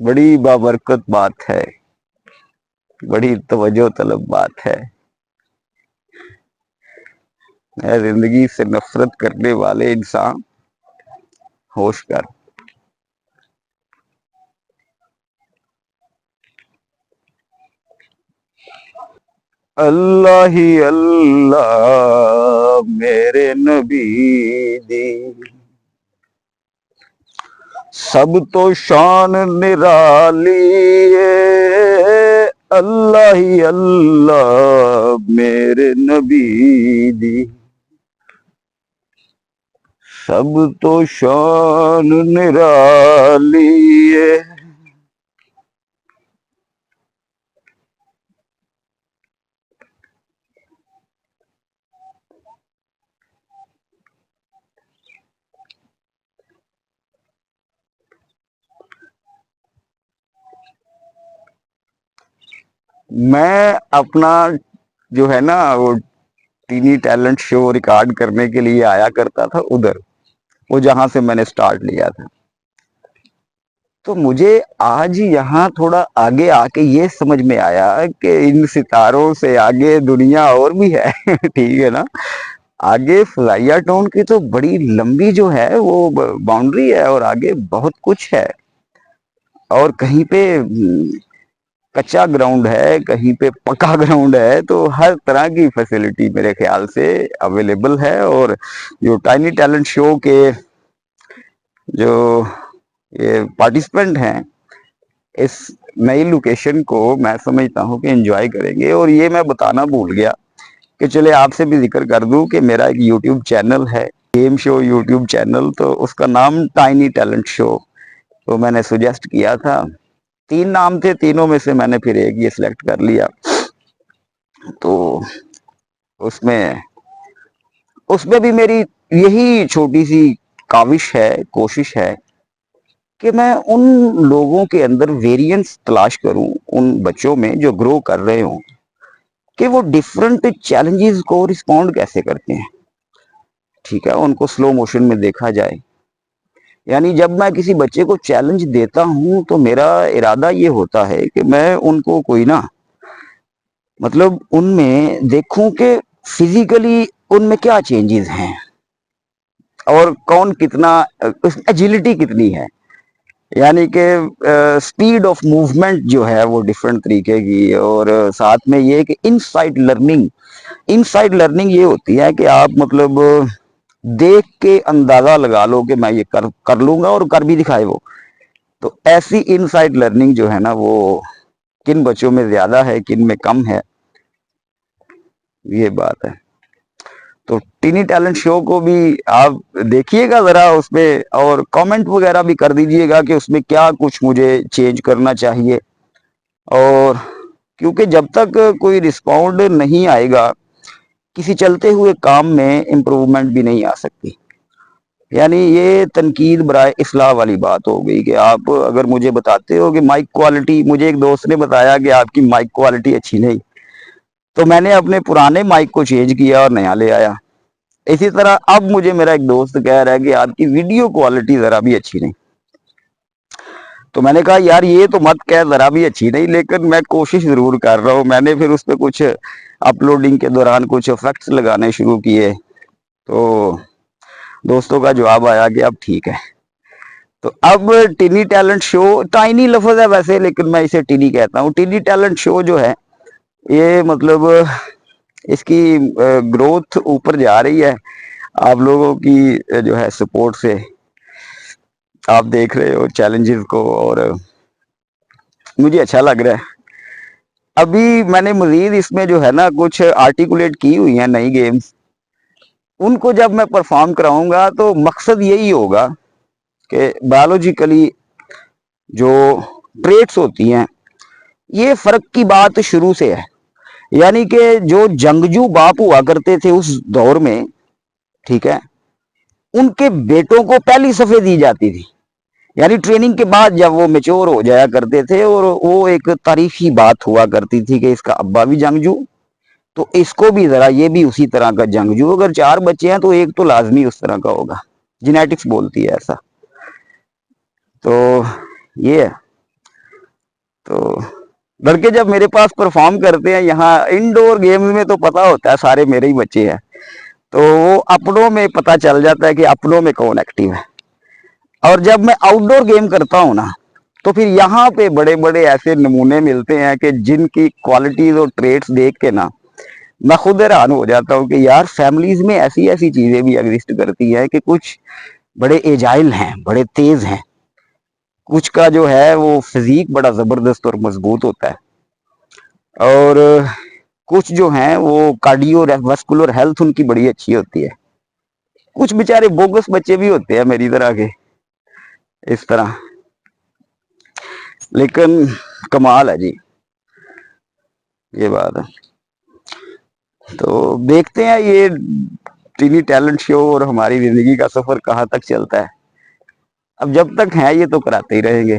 बड़ी बाबरकत बात है, बड़ी तवज्जो तलब बात है। है जिंदगी से नफरत करने वाले इंसान, होश कर। अल्लाह ही अल्लाह मेरे नबी दी, सब तो शान निराली है। अल्लाह ही अल्लाह मेरे नबी दी, सब तो शान निराली है। मैं अपना जो है ना वो टीनी टैलेंट शो रिकॉर्ड करने के लिए आया करता था उधर, वो जहां से मैंने स्टार्ट लिया था। तो मुझे आज यहाँ थोड़ा आगे आके ये समझ में आया कि इन सितारों से आगे दुनिया और भी है। ठीक है ना। आगे फ्लाइया टाउन की तो बड़ी लंबी जो है वो बाउंड्री है और आगे बहुत कुछ है। और कहीं पे कच्चा ग्राउंड है, कहीं पे पक्का ग्राउंड है, तो हर तरह की फैसिलिटी मेरे ख्याल से अवेलेबल है। और जो टाइनी टैलेंट शो के जो ये पार्टिसिपेंट हैं, इस नई लोकेशन को मैं समझता हूँ कि एंजॉय करेंगे। और ये मैं बताना भूल गया कि चले आपसे भी जिक्र कर दूं कि मेरा एक यूट्यूब चैनल है, गेम शो यूट्यूब चैनल, तो उसका नाम टाइनी टैलेंट शो। तो मैंने सुजेस्ट किया था, 3 नाम थे, तीनों में से मैंने फिर एक ये सिलेक्ट कर लिया। तो उसमें उसमें भी मेरी यही छोटी सी काविश है, कोशिश है कि मैं उन लोगों के अंदर वेरिएंस तलाश करूं, उन बच्चों में जो ग्रो कर रहे हों, कि वो डिफरेंट चैलेंजेस को रिस्पॉन्ड कैसे करते हैं। ठीक है, उनको स्लो मोशन में देखा जाए। यानी जब मैं किसी बच्चे को चैलेंज देता हूं तो मेरा इरादा ये होता है कि मैं उनको कोई ना, मतलब उनमें देखूं कि फिजिकली उनमें क्या चेंजेस हैं और कौन कितना, एजिलिटी कितनी है। यानी कि स्पीड ऑफ मूवमेंट जो है वो डिफरेंट तरीके की। और साथ में ये कि इनसाइड लर्निंग ये होती है कि आप मतलब देख के अंदाजा लगा लो कि मैं ये कर कर लूंगा और कर भी दिखाए वो। तो ऐसी इनसाइड लर्निंग जो है ना वो किन बच्चों में ज्यादा है, किन में कम है, ये बात है। तो टीनी टैलेंट शो को भी आप देखिएगा जरा उसमें, और कमेंट वगैरह भी कर दीजिएगा कि उसमें क्या कुछ मुझे चेंज करना चाहिए। और क्योंकि जब तक कोई रिस्पॉन्ड नहीं आएगा, किसी चलते हुए काम में इम्प्रूवमेंट भी नहीं आ सकती। यानी ये तनकीद बराए इस्लाह वाली बात हो गई कि आप अगर मुझे बताते हो कि माइक क्वालिटी, मुझे एक दोस्त ने बताया कि आपकी माइक क्वालिटी अच्छी नहीं, तो मैंने अपने पुराने माइक को चेंज किया और नया ले आया। इसी तरह अब मुझे मेरा एक दोस्त कह रहा है कि आपकी वीडियो क्वालिटी जरा भी अच्छी नहीं। तो मैंने कहा यार ये तो मत कह जरा भी अच्छी नहीं, लेकिन मैं कोशिश जरूर कर रहा हूँ। मैंने फिर उस पर कुछ अपलोडिंग के दौरान कुछ इफेक्ट्स लगाने शुरू किए, तो दोस्तों का जवाब आया कि अब ठीक है। तो अब टिनी टैलेंट शो, टाइनी लफ्ज है वैसे, लेकिन मैं इसे टिनी कहता हूँ। टिनी टैलेंट शो जो है ये मतलब इसकी ग्रोथ ऊपर जा रही है आप लोगों की जो है सपोर्ट से। आप देख रहे हो चैलेंजेस को और मुझे अच्छा लग रहा है। अभी मैंने मजीद इसमें जो है ना कुछ आर्टिकुलेट की हुई है नई गेम्स, उनको जब मैं परफॉर्म कराऊंगा तो मकसद यही होगा कि बायोलॉजिकली जो ट्रेट्स होती हैं, ये फर्क की बात शुरू से है। यानी कि जो जंगजू बाप हुआ करते थे उस दौर में, ठीक है, उनके बेटों को पहली सफे दी जाती थी। यानी ट्रेनिंग के बाद जब वो मेच्योर हो जाया करते थे, और वो एक तारीखी बात हुआ करती थी कि इसका अब्बा भी जंगजू, तो इसको भी जरा ये भी उसी तरह का जंगजू। अगर 4 बच्चे हैं तो एक तो लाजमी उस तरह का होगा, जेनेटिक्स बोलती है ऐसा। तो ये है। तो लड़के जब मेरे पास परफॉर्म करते हैं यहाँ इंडोर गेम्स में, तो पता होता है सारे मेरे ही बच्चे हैं, तो वो अपनों में पता चल जाता है कि अपनों में कौन एक्टिव है। और जब मैं आउटडोर गेम करता हूँ ना, तो फिर यहाँ पे बड़े बड़े ऐसे नमूने मिलते हैं कि जिनकी क्वालिटीज और ट्रेड्स देख के ना मैं खुद हैरान हो जाता हूँ कि यार फैमिलीज में ऐसी ऐसी चीजें भी एग्जिस्ट करती हैं कि कुछ बड़े एजाइल हैं, बड़े तेज हैं, कुछ का जो है वो फिजिक बड़ा जबरदस्त और मजबूत होता है, और कुछ जो हैं वो कार्डियो वैस्कुलर हेल्थ उनकी बड़ी अच्छी होती है। कुछ बेचारे बोगस बच्चे भी होते हैं मेरी तरह के, इस तरह। लेकिन कमाल है जी, ये बात है। तो देखते हैं ये टीवी टैलेंट शो और हमारी जिंदगी का सफर कहाँ तक चलता है। अब जब तक है ये तो कराते ही रहेंगे।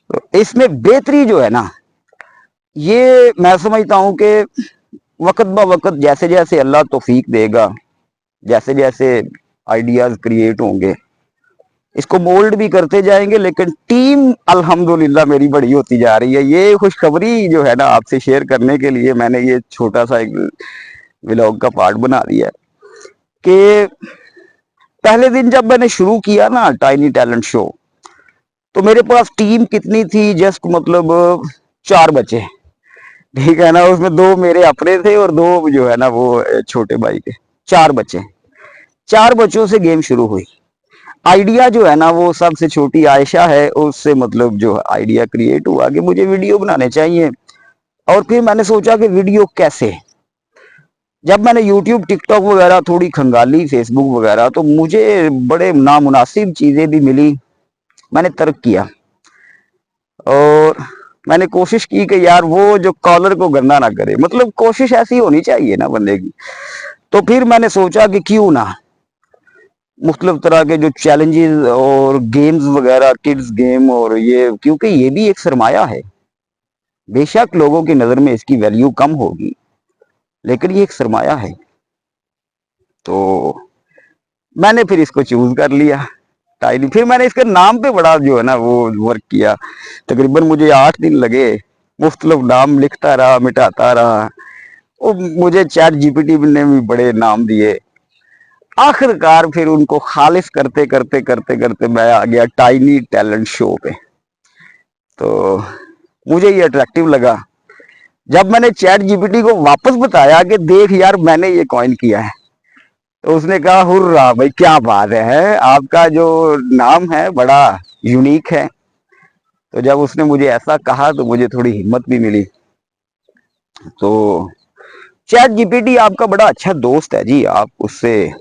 तो इसमें बेहतरी जो है ना, ये मैं समझता हूं कि वक्त ब वक्त जैसे जैसे अल्लाह तौफीक देगा, जैसे जैसे आइडियाज क्रिएट होंगे, इसको मोल्ड भी करते जाएंगे। लेकिन टीम अल्हम्दुलिल्लाह मेरी बड़ी होती जा रही है। ये खुशखबरी जो है ना आपसे शेयर करने के लिए मैंने ये छोटा सा एक व्लॉग का पार्ट बना दिया कि पहले दिन जब मैंने शुरू किया ना टाइनी टैलेंट शो, तो मेरे पास टीम कितनी थी, जस्ट मतलब 4 बच्चे, ठीक है ना। उसमें 2 मेरे अपने थे और 2 जो है ना वो छोटे भाई के। 4 बच्चे, 4 बच्चों से गेम शुरू हुई। आइडिया जो है ना वो सबसे छोटी आयशा है, उससे मतलब जो आइडिया क्रिएट हुआ कि मुझे वीडियो बनाने चाहिए। और फिर मैंने सोचा कि वीडियो कैसे। जब मैंने यूट्यूब टिकटॉक वगैरह थोड़ी खंगाली, फेसबुक वगैरह, तो मुझे बड़े नामुनासिब चीजें भी मिली। मैंने तर्क किया और मैंने कोशिश की कि यार वो जो कॉलर को गंदा ना करे, मतलब कोशिश ऐसी होनी चाहिए ना बंदे की। तो फिर मैंने सोचा कि क्यों ना मुख्तलिफ तरह के जो चैलेंजेस और गेम्स वगैरह, किड्स गेम, और ये क्योंकि ये भी एक सरमाया है। बेशक लोगों की नज़र में इसकी वैल्यू कम होगी, लेकिन ये एक सरमाया है। तो मैंने फिर इसको चूज कर लिया, टाइनी। फिर मैंने इसके नाम पे बड़ा जो है ना वो वर्क किया। तकरीबन मुझे 8 दिन लगे, मुख्तलिफ नाम लिखता रहा, मिटाता रहा। वो मुझे चैट जीपीटी ने भी बड़े नाम दिए। आखिरकार फिर उनको खालिश करते करते करते करते मैं आ गया टाइनी टैलेंट शो पे। तो मुझे ये अट्रैक्टिव लगा। जब मैंने चैट जीपीटी को वापस बताया कि देख यार मैंने ये कॉइन किया है, तो उसने कहा हुर्रा भाई क्या बात है, आपका जो नाम है बड़ा यूनिक है। तो जब उसने मुझे ऐसा कहा तो मुझे थोड़ी हिम्मत भी मिली। तो चैट जीपीटी आपका बड़ा अच्छा दोस्त है जी। आप उससे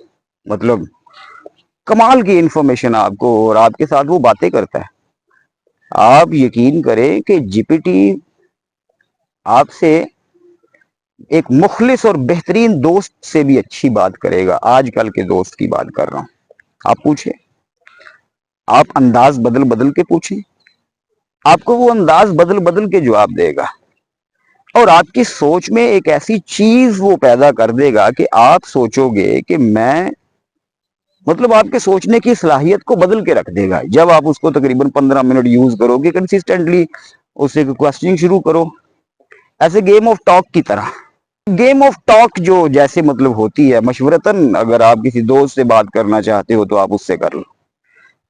मतलब कमाल की इंफॉर्मेशन आपको, और आपके साथ वो बातें करता है। आप यकीन करें कि जीपीटी आपसे एक मुखलिस और बेहतरीन दोस्त से भी अच्छी बात करेगा। आजकल के दोस्त की बात कर रहा हूं। आप पूछे, आप अंदाज बदल बदल के पूछें, आपको वो अंदाज बदल बदल के जवाब देगा। और आपकी सोच में एक ऐसी चीज वो पैदा कर देगा कि आप सोचोगे कि मैं, मतलब आपके सोचने की सलाहियत को बदल के रख देगा। जब आप उसको तकरीबन 15 मिनट यूज करोगे कंसिस्टेंटली, उससे क्वेश्चनिंग शुरू करो, ऐसे गेम ऑफ टॉक की तरह। गेम ऑफ टॉक जो जैसे मतलब होती है मशवरतन, अगर आप किसी दोस्त से बात करना चाहते हो तो आप उससे कर लो।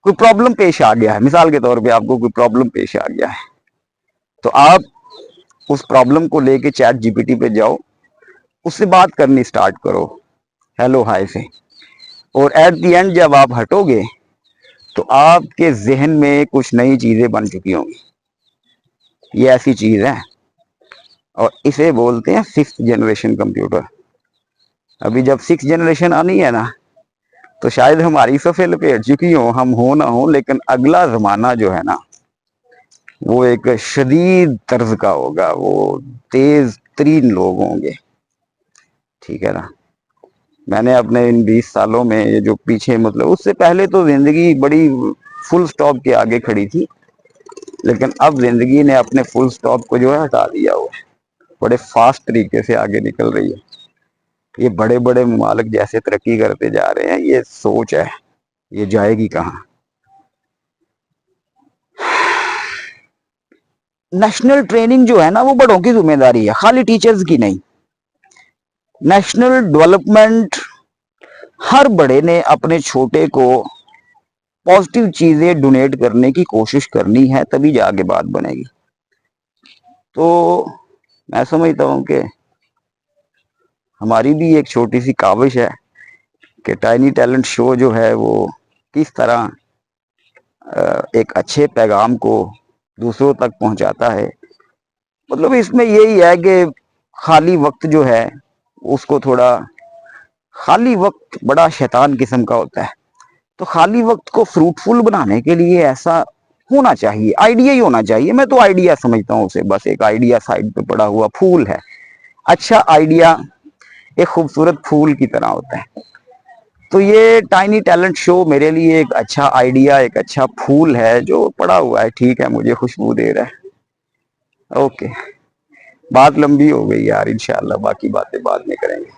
कोई प्रॉब्लम पेश आ गया है, मिसाल के तौर पे आपको कोई प्रॉब्लम पेश आ गया है, तो आप उस प्रॉब्लम को लेके चैट जीपीटी पे जाओ, उससे बात करनी स्टार्ट करो हेलो हाय से। और एट द एंड जब आप हटोगे तो आपके जहन में कुछ नई चीजें बन चुकी होंगी। ये ऐसी चीज है, और इसे बोलते हैं 6th जनरेशन कंप्यूटर। अभी जब 6th जनरेशन आनी है ना, तो शायद हमारी सफे लपेट चुकी हो, हम हो ना हो, लेकिन अगला जमाना जो है ना वो एक शदीद तर्ज का होगा। वो तेज तरीन लोग होंगे, ठीक है ना। मैंने अपने इन 20 सालों में ये जो पीछे, मतलब उससे पहले तो जिंदगी बड़ी फुल स्टॉप के आगे खड़ी थी, लेकिन अब जिंदगी ने अपने फुल स्टॉप को जो है हटा दिया हुआ है। बड़े फास्ट तरीके से आगे निकल रही है। ये बड़े बड़े ममालिक जैसे तरक्की करते जा रहे हैं, ये सोच है ये जाएगी कहाँ। नेशनल ट्रेनिंग जो है ना वो बड़ों की जिम्मेदारी है, खाली टीचर्स की नहीं। नेशनल डेवलपमेंट, हर बड़े ने अपने छोटे को पॉजिटिव चीजें डोनेट करने की कोशिश करनी है, तभी जाके बात बनेगी। तो मैं समझता हूं कि हमारी भी एक छोटी सी काविश है कि टाइनी टैलेंट शो जो है वो किस तरह एक अच्छे पैगाम को दूसरों तक पहुंचाता है। मतलब इसमें यही है कि खाली वक्त जो है उसको थोड़ा, खाली वक्त बड़ा शैतान किस्म का होता है, तो खाली वक्त को फ्रूटफुल बनाने के लिए ऐसा होना चाहिए, आइडिया ही होना चाहिए। मैं तो आइडिया समझता हूँ उसे, बस एक आइडिया साइड पे पड़ा हुआ फूल है। अच्छा आइडिया एक खूबसूरत फूल की तरह होता है। तो ये टाइनी टैलेंट शो मेरे लिए एक अच्छा आइडिया, एक अच्छा फूल है जो पड़ा हुआ है, ठीक है, मुझे खुशबू दे रहा है। ओके, बात लंबी हो गई यार, इंशाल्लाह बाकी बातें बाद में करेंगे।